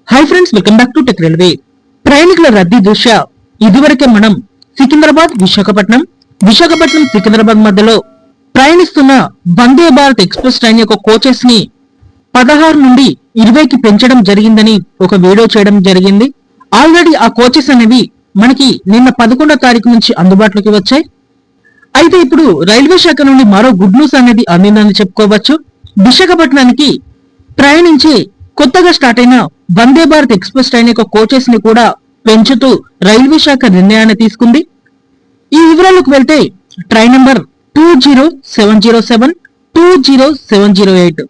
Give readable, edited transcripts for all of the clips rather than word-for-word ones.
Hi friends, welcome back to tech railway. ప్రయాణికుల రద్దీ దృష్ట్యా ఇదివరకే మనం సికింద్రాబాద్ విశాఖపట్నం సికింద్రాబాద్ మధ్యలో ప్రయాణిస్తున్న వందే భారత్ ఎక్స్ప్రెస్ ట్రైన్ యొక్క కోచెస్ ని 16 నుండి 20కి పెంచడం జరిగిందని ఒక వీడియో చేయడం జరిగింది. ఆల్రెడీ ఆ కోచెస్ అనేవి మనకి నిన్న 11వ తారీఖు నుంచి అందుబాటులోకి వచ్చాయి. అయితే ఇప్పుడు రైల్వే శాఖ నుండి మరో గుడ్ న్యూస్ అనేది అందిందని చెప్పుకోవచ్చు. విశాఖపట్నానికి ప్రయాణించే కొత్తగా స్టార్ట్ అయిన వందే భారత్ ఎక్స్ప్రెస్ ట్రైన్ యొక్క కోచెస్ ని కూడా పెంచుతూ రైల్వే శాఖ నిర్ణయాన్ని తీసుకుంది. ఈ వివరాలకు వెళ్తే train number 20707 20708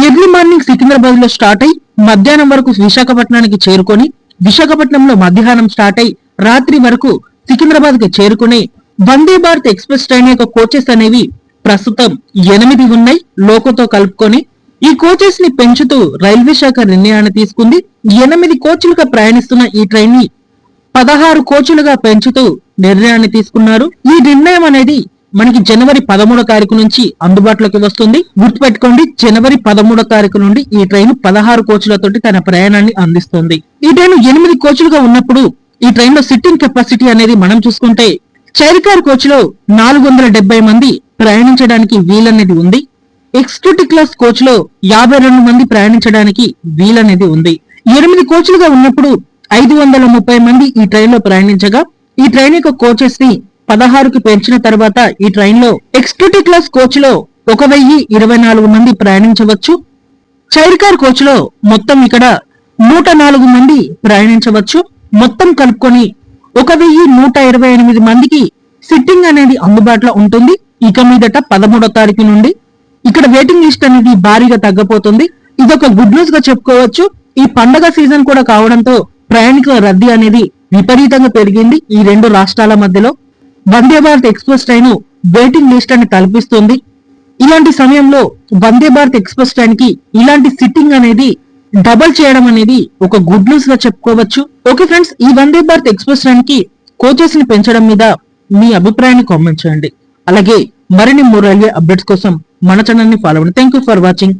early morning Secunderabad లో స్టార్ట్ అయి మధ్యాహ్నం వరకు విశాఖపట్నానికి చేరుకొని విశాఖపట్నంలో మధ్యాహ్నం స్టార్ట్ అయి రాత్రి వరకు సికింద్రాబాద్ కి చేరుకునే వందే భారత్ ఎక్స్ప్రెస్ ట్రైన్ యొక్క కోచెస్ అనేవి ప్రస్తుతం 8 ఉన్నాయి లోకోతో కలుపుకొని. ఈ కోచెస్ ని పెంచుతూ రైల్వే శాఖ నిర్ణయాన్ని తీసుకుంది. 8 కోచ్లుగా ప్రయాణిస్తున్న ఈ ట్రైన్ ని 16 కోచ్లుగా పెంచుతూ నిర్ణయాన్ని తీసుకున్నారు. ఈ నిర్ణయం అనేది మనకి జనవరి 13వ తారీఖు నుంచి అందుబాటులోకి వస్తుంది. గుర్తుపెట్టుకోండి, జనవరి 13వ తారీఖు నుండి ఈ ట్రైన్ 16 కోచ్లతోటి తన ప్రయాణాన్ని అందిస్తుంది. ఈ ట్రైన్ 8 కోచ్లుగా ఉన్నప్పుడు ఈ ట్రైన్ లో సిట్టింగ్ కెపాసిటీ అనేది మనం చూసుకుంటే చైర్ కార్ కోచ్ లో 470 మంది ప్రయాణించడానికి వీలనేది ఉంది. ఎగ్జిక్యూటివ్ క్లాస్ కోచ్ లో 52 మంది ప్రయాణించడానికి వీలనేది ఉంది. 8 కోచ్లుగా ఉన్నప్పుడు 530 మంది ఈ ట్రైన్ లో ప్రయాణించగా ఈ ట్రైన్ యొక్క కోచెస్ ని 16కి పెంచిన తర్వాత ఈ ట్రైన్ లో ఎగ్జిక్యూటివ్ క్లాస్ కోచ్ లో 1024 మంది ప్రయాణించవచ్చు. చైర్ కార్ కోచ్ లో మొత్తం ఇక్కడ 104 మంది ప్రయాణించవచ్చు. మొత్తం కలుపుకొని 1128 మందికి సిట్టింగ్ అనేది అందుబాటులో ఉంటుంది. ఇక మీదట 13వ తారీఖు నుండి ఇక్కడ వెయిటింగ్ లిస్ట్ అనేది భారీగా తగ్గపోతుంది. ఇదొక గుడ్ న్యూస్ గా చెప్పుకోవచ్చు. ఈ పండగ సీజన్ కూడా కావడంతో ప్రయాణికుల రద్దీ అనేది విపరీతంగా పెరిగింది. ఈ రెండు రాష్ట్రాల మధ్యలో Vande Bharat express train waiting list అని కల్పిస్తుంది. ఇలాంటి సమయంలో వందే భారత్ ఎక్స్ప్రెస్ ట్రైన్ కి ఇలాంటి సిట్టింగ్ అనేది డబల్ చేయడం అనేది ఒక గుడ్ న్యూస్ గా చెప్పుకోవచ్చు. ఓకే ఫ్రెండ్స్, ఈ వందే భారత్ ఎక్స్ప్రెస్ ట్రైన్ కి కోచెస్ ని పెంచడం మీద మీ అభిప్రాయాన్ని కామెంట్ చేయండి. అలాగే మరిన్ని రైల్వే అప్డేట్స్ కోసం మన ఛానల్ ని ఫాలో అవ్వండి. Thank you for watching.